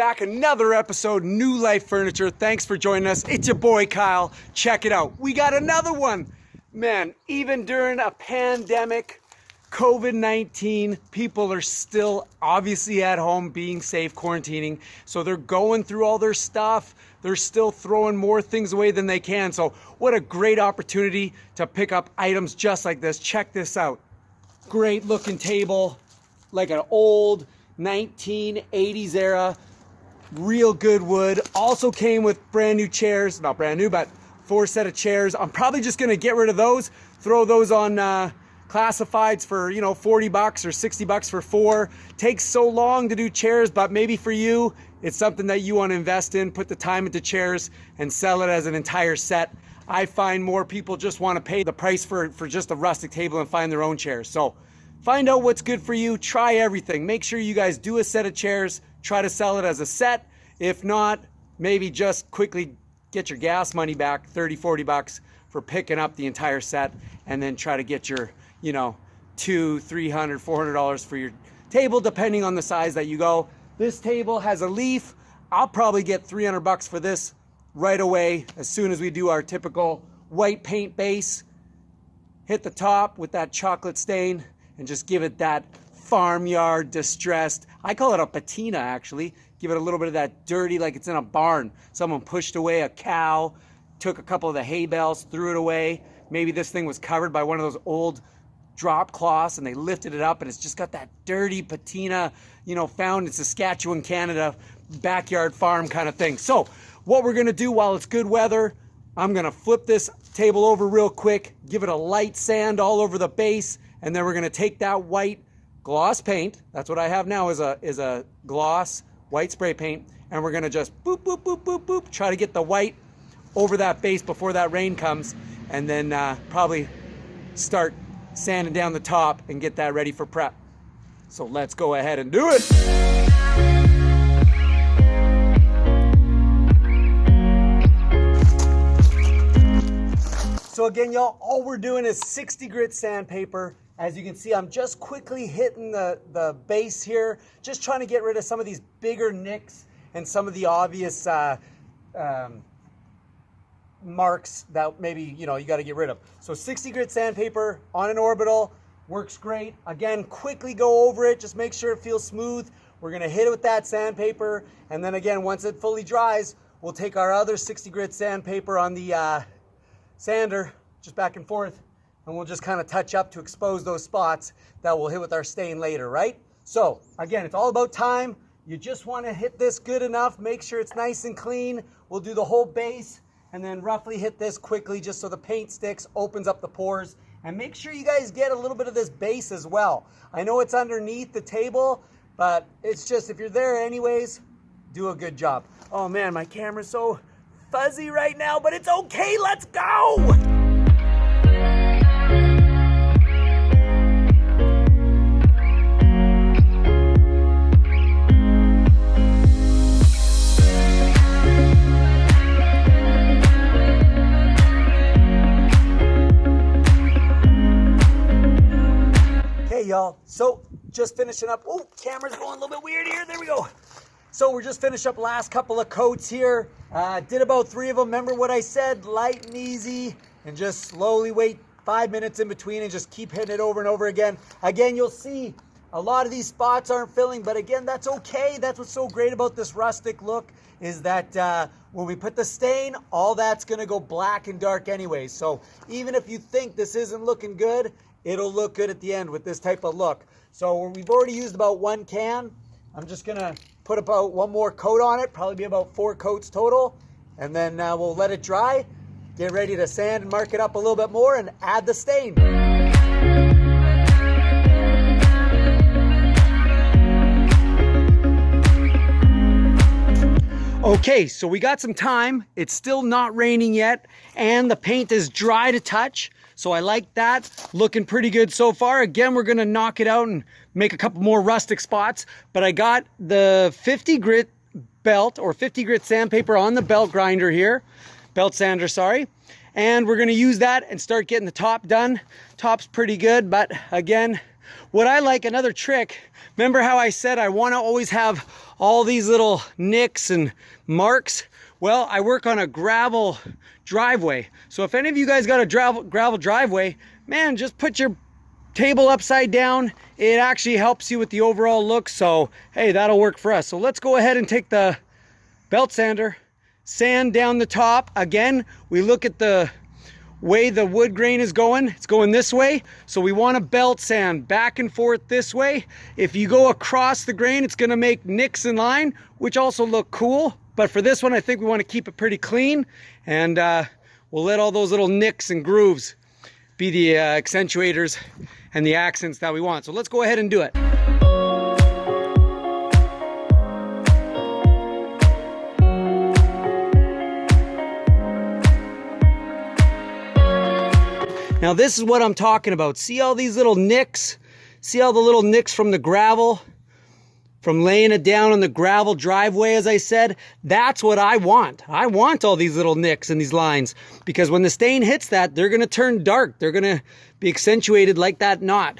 back, another episode, New Life Furniture. Thanks for joining us. It's your boy Kyle. Check it out. We got another one. Man, even during a pandemic, COVID-19, people are still obviously at home being safe, quarantining. So they're going through all their stuff. They're still throwing more things away than they can. So what a great opportunity to pick up items just like this. Check this out. Great looking table, like an old 1980s era, real good wood. Also came with brand new chairs, not brand new, but 4 set of chairs. I'm probably just gonna get rid of those, throw those on classifieds for, you know, 40 bucks or 60 bucks for 4. Takes so long to do chairs, but maybe for you, it's something that you want to invest in, put the time into chairs and sell it as an entire set. I find more people just want to pay the price for just a rustic table and find their own chairs. So find out what's good for you, try everything. Make sure you guys do a set of chairs, try to sell it as a set. If not, maybe just quickly get your gas money back, 30, 40 bucks for picking up the entire set, and then try to get your, you know, $200, $300, $400 for your table, depending on the size that you go. This table has a leaf. I'll probably get 300 bucks for this right away as soon as we do our typical white paint base. Hit the top with that chocolate stain and just give it that farmyard distressed. I call it a patina actually. Give it a little bit of that dirty, like it's in a barn. Someone pushed away a cow, took a couple of the hay bales, threw it away. Maybe this thing was covered by one of those old drop cloths and they lifted it up and it's just got that dirty patina, you know, found in Saskatchewan, Canada, backyard farm kind of thing. So what we're gonna do while it's good weather, I'm gonna flip this table over real quick, give it a light sand all over the base, and then we're gonna take that white gloss paint, that's what I have now is a gloss white spray paint, and we're gonna just boop, boop, boop, boop, boop, try to get the white over that base before that rain comes, and then probably start sanding down the top and get that ready for prep. So let's go ahead and do it. So again, y'all, all we're doing is 60 grit sandpaper. As you can see, I'm just quickly hitting the base here, just trying to get rid of some of these bigger nicks and some of the obvious marks that maybe, you know, you got to get rid of. So 60 grit sandpaper on an orbital works great. Again, quickly go over it, just make sure it feels smooth. We're going to hit it with that sandpaper, and then again, once it fully dries, we'll take our other 60 grit sandpaper on the sander, just back and forth, and we'll just kind of touch up to expose those spots that we'll hit with our stain later, right? So again, it's all about time. You just want to hit this good enough, make sure it's nice and clean. We'll do the whole base and then roughly hit this quickly just so the paint sticks, opens up the pores, and make sure you guys get a little bit of this base as well. I know it's underneath the table, but it's just, if you're there anyways, do a good job. Oh man, my camera's so fuzzy right now, but it's okay, let's go! Y'all, so just finishing up. Oh, camera's going a little bit weird here. There we go. So we're just finishing up last couple of coats here. Did about 3 of them. Remember what I said, light and easy, and just slowly wait 5 minutes in between and just keep hitting it over and over again. Again, you'll see a lot of these spots aren't filling, but again, that's okay. That's what's so great about this rustic look, is that when we put the stain, all that's gonna go black and dark anyway. So even if you think this isn't looking good, it'll look good at the end with this type of look. So we've already used about 1 can. I'm just gonna put about 1 more coat on it, probably be about 4 coats total. And then we'll let it dry, get ready to sand and mark it up a little bit more and add the stain. Okay, so we got some time. It's still not raining yet, and the paint is dry to touch. So I like that, looking pretty good so far. Again, we're gonna knock it out and make a couple more rustic spots, but I got the 50 grit belt or 50 grit sandpaper on the belt grinder here, belt sander, sorry. And we're gonna use that and start getting the top done. Top's pretty good, but again, what I like, another trick, remember how I said I want to always have all these little nicks and marks? Well, I work on a gravel driveway. So if any of you guys got a gravel driveway, man, just put your table upside down. It actually helps you with the overall look. So, hey, that'll work for us. So let's go ahead and take the belt sander, sand down the top. Again, we look at the way the wood grain is going. It's going this way. So we want to belt sand back and forth this way. If you go across the grain, it's going to make nicks in line, which also look cool. But for this one, I think we want to keep it pretty clean. And we'll let all those little nicks and grooves be the accentuators and the accents that we want. So let's go ahead and do it. Now this is what I'm talking about. See all these little nicks? See all the little nicks from the gravel? From laying it down on the gravel driveway, as I said? That's what I want. I want all these little nicks and these lines, because when the stain hits that, they're gonna turn dark. They're gonna be accentuated like that knot.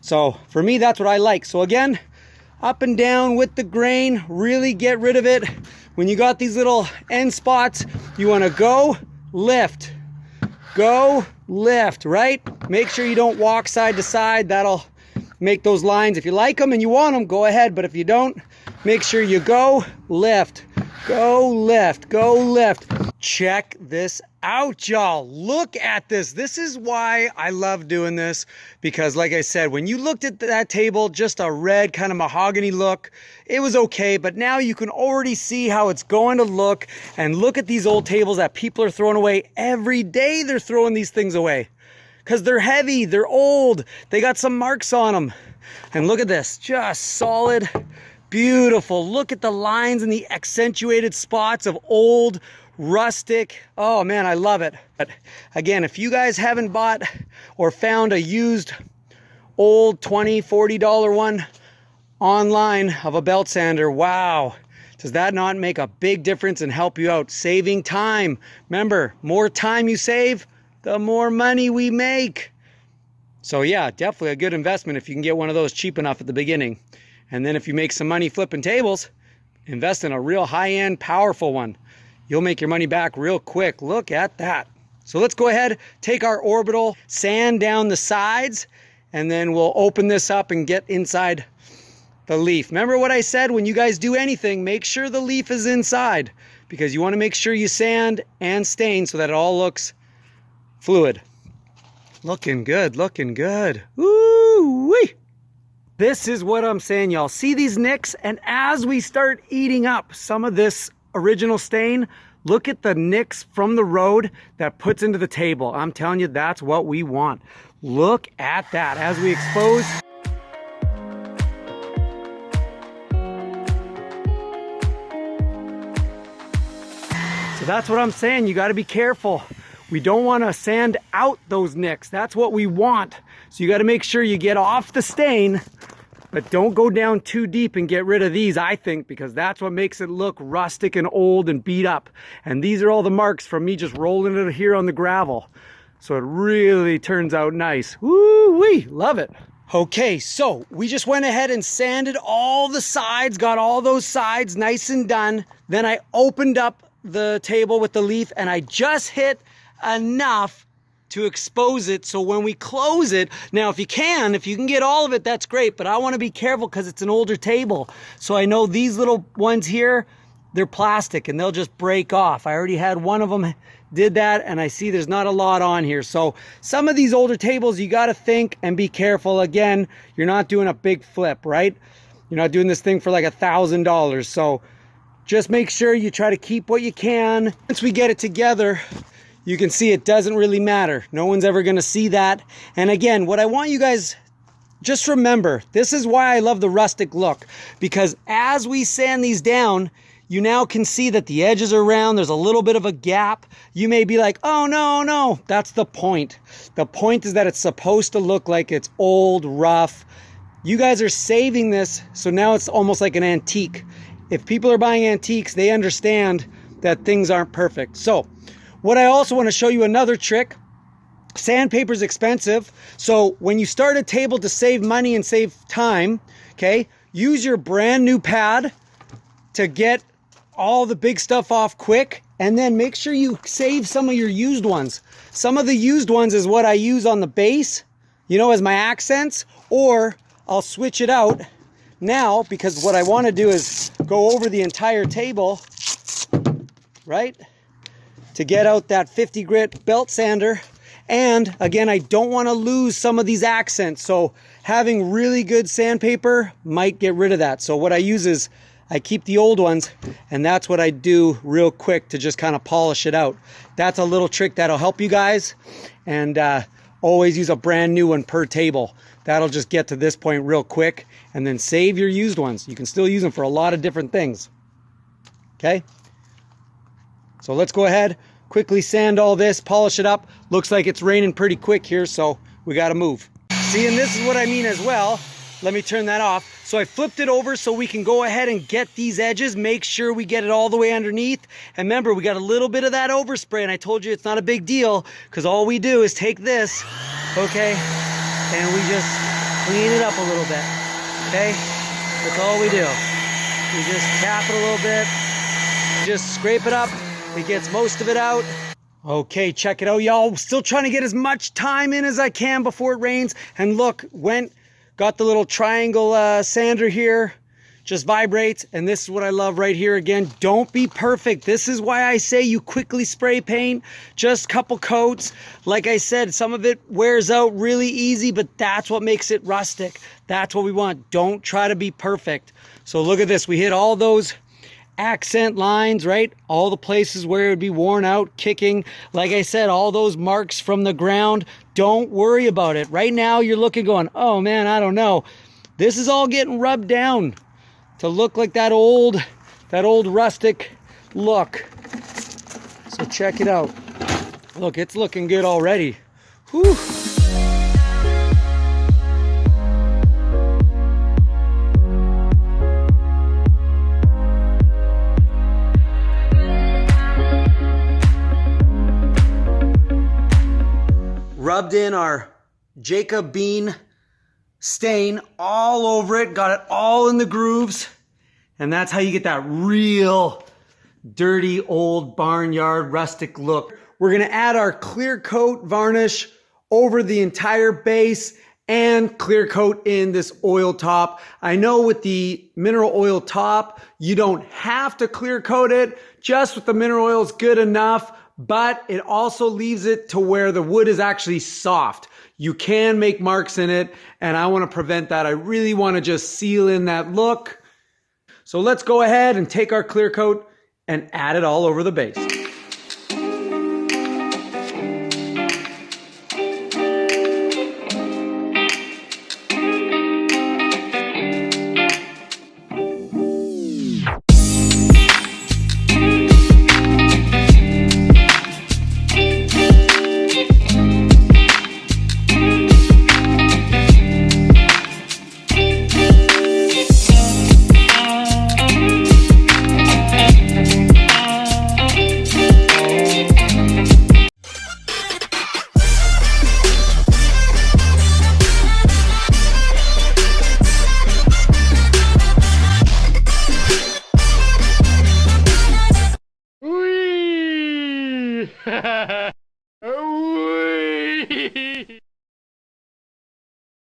So for me, that's what I like. So again, up and down with the grain, really get rid of it. When you got these little end spots, you wanna go, lift, go, lift, right? Make sure you don't walk side to side. That'll make those lines. If you like them and you want them, go ahead. But if you don't, make sure you go, lift, go, lift, go, lift. Check this out, y'all. Look at this. This is why I love doing this, because like I said, when you looked at that table, just a red kind of mahogany look, it was okay, but now you can already see how it's going to look. And look at these old tables that people are throwing away. Every day they're throwing these things away because they're heavy, they're old, they got some marks on them. And look at this, just solid, beautiful. Look at the lines and the accentuated spots of old, rustic. Oh man, I love it. But again, if you guys haven't bought or found a used old $20, $40 one online of a belt sander, wow, does that not make a big difference and help you out? Saving time. Remember, more time you save, the more money we make. So yeah, definitely a good investment if you can get one of those cheap enough at the beginning. And then if you make some money flipping tables, invest in a real high-end, powerful one. You'll make your money back real quick. Look at that. So let's go ahead, take our orbital, sand down the sides, and then we'll open this up and get inside the leaf. Remember what I said? When you guys do anything, make sure the leaf is inside, because you want to make sure you sand and stain so that it all looks fluid. Looking good, looking good. Woo-wee! This is what I'm saying, y'all. See these nicks? And as we start eating up some of this original stain, look at the nicks from the road that puts into the table. I'm telling you, that's what we want. Look at that as we expose. So that's what I'm saying. You got to be careful. We don't want to sand out those nicks. That's what we want. So you got to make sure you get off the stain, but don't go down too deep and get rid of these, I think, because that's what makes it look rustic and old and beat up. And these are all the marks from me just rolling it here on the gravel. So it really turns out nice. Woo-wee, love it. Okay, so we just went ahead and sanded all the sides, got all those sides nice and done. Then I opened up the table with the leaf and I just hit enough to expose it, so when we close it, now if you can get all of it, that's great, but I want to be careful because it's an older table. So I know these little ones here, they're plastic and they'll just break off. I already had one of them did that, and I see there's not a lot on here. So some of these older tables, you got to think and be careful. Again, you're not doing a big flip, right? You're not doing this thing for like $1,000. So just make sure you try to keep what you can. Once we get it together, you can see it doesn't really matter. No one's ever gonna see that. And again, what I want you guys, just remember, this is why I love the rustic look, because as we sand these down, you now can see that the edges are round, there's a little bit of a gap. You may be like, oh no, that's the point. The point is that it's supposed to look like it's old, rough. You guys are saving this, so now it's almost like an antique. If people are buying antiques, they understand that things aren't perfect. So, what I also want to show you another trick. Sandpaper's expensive, so when you start a table to save money and save time, okay, use your brand new pad to get all the big stuff off quick, and then make sure you save some of your used ones. Some of the used ones is what I use on the base, you know, as my accents, or I'll switch it out now, because what I want to do is go over the entire table, right, to get out that 50 grit belt sander. And again, I don't want to lose some of these accents, so having really good sandpaper might get rid of that. So what I use is I keep the old ones, and that's what I do real quick to just kind of polish it out. That's a little trick that'll help you guys. And always use a brand new one per table. That'll just get to this point real quick, and then save your used ones. You can still use them for a lot of different things. Okay? So let's go ahead, quickly sand all this, polish it up. Looks like it's raining pretty quick here, so we gotta move. See, and this is what I mean as well. Let me turn that off. So I flipped it over so we can go ahead and get these edges, make sure we get it all the way underneath. And remember, we got a little bit of that overspray, and I told you it's not a big deal, because all we do is take this, okay, and we just clean it up a little bit, okay? That's all we do. We just tap it a little bit, just scrape it up. It gets most of it out. Okay, check it out, y'all. Still trying to get as much time in as I can before it rains. And look, got the little triangle sander here, just vibrates. And this is what I love right here. Again, don't be perfect. This is why I say you quickly spray paint, just a couple coats. Like I said, some of it wears out really easy, but that's what makes it rustic. That's what we want. Don't try to be perfect. So look at this. We hit all those accent lines, right? All the places where it would be worn out, kicking. Like I said, all those marks from the ground, don't worry about it. Right now you're looking going, oh man, I don't know. This is all getting rubbed down to look like that old rustic look. So check it out. Look, it's looking good already. Whew. Rubbed in our Jacob bean stain all over it, got it all in the grooves, and that's how you get that real dirty old barnyard rustic look. We're gonna add our clear coat varnish over the entire base and clear coat in this oil top. I know with the mineral oil top, you don't have to clear coat it, just with the mineral oil is good enough. But it also leaves it to where the wood is actually soft. You can make marks in it, and I want to prevent that. I really want to just seal in that look. So let's go ahead and take our clear coat and add it all over the base.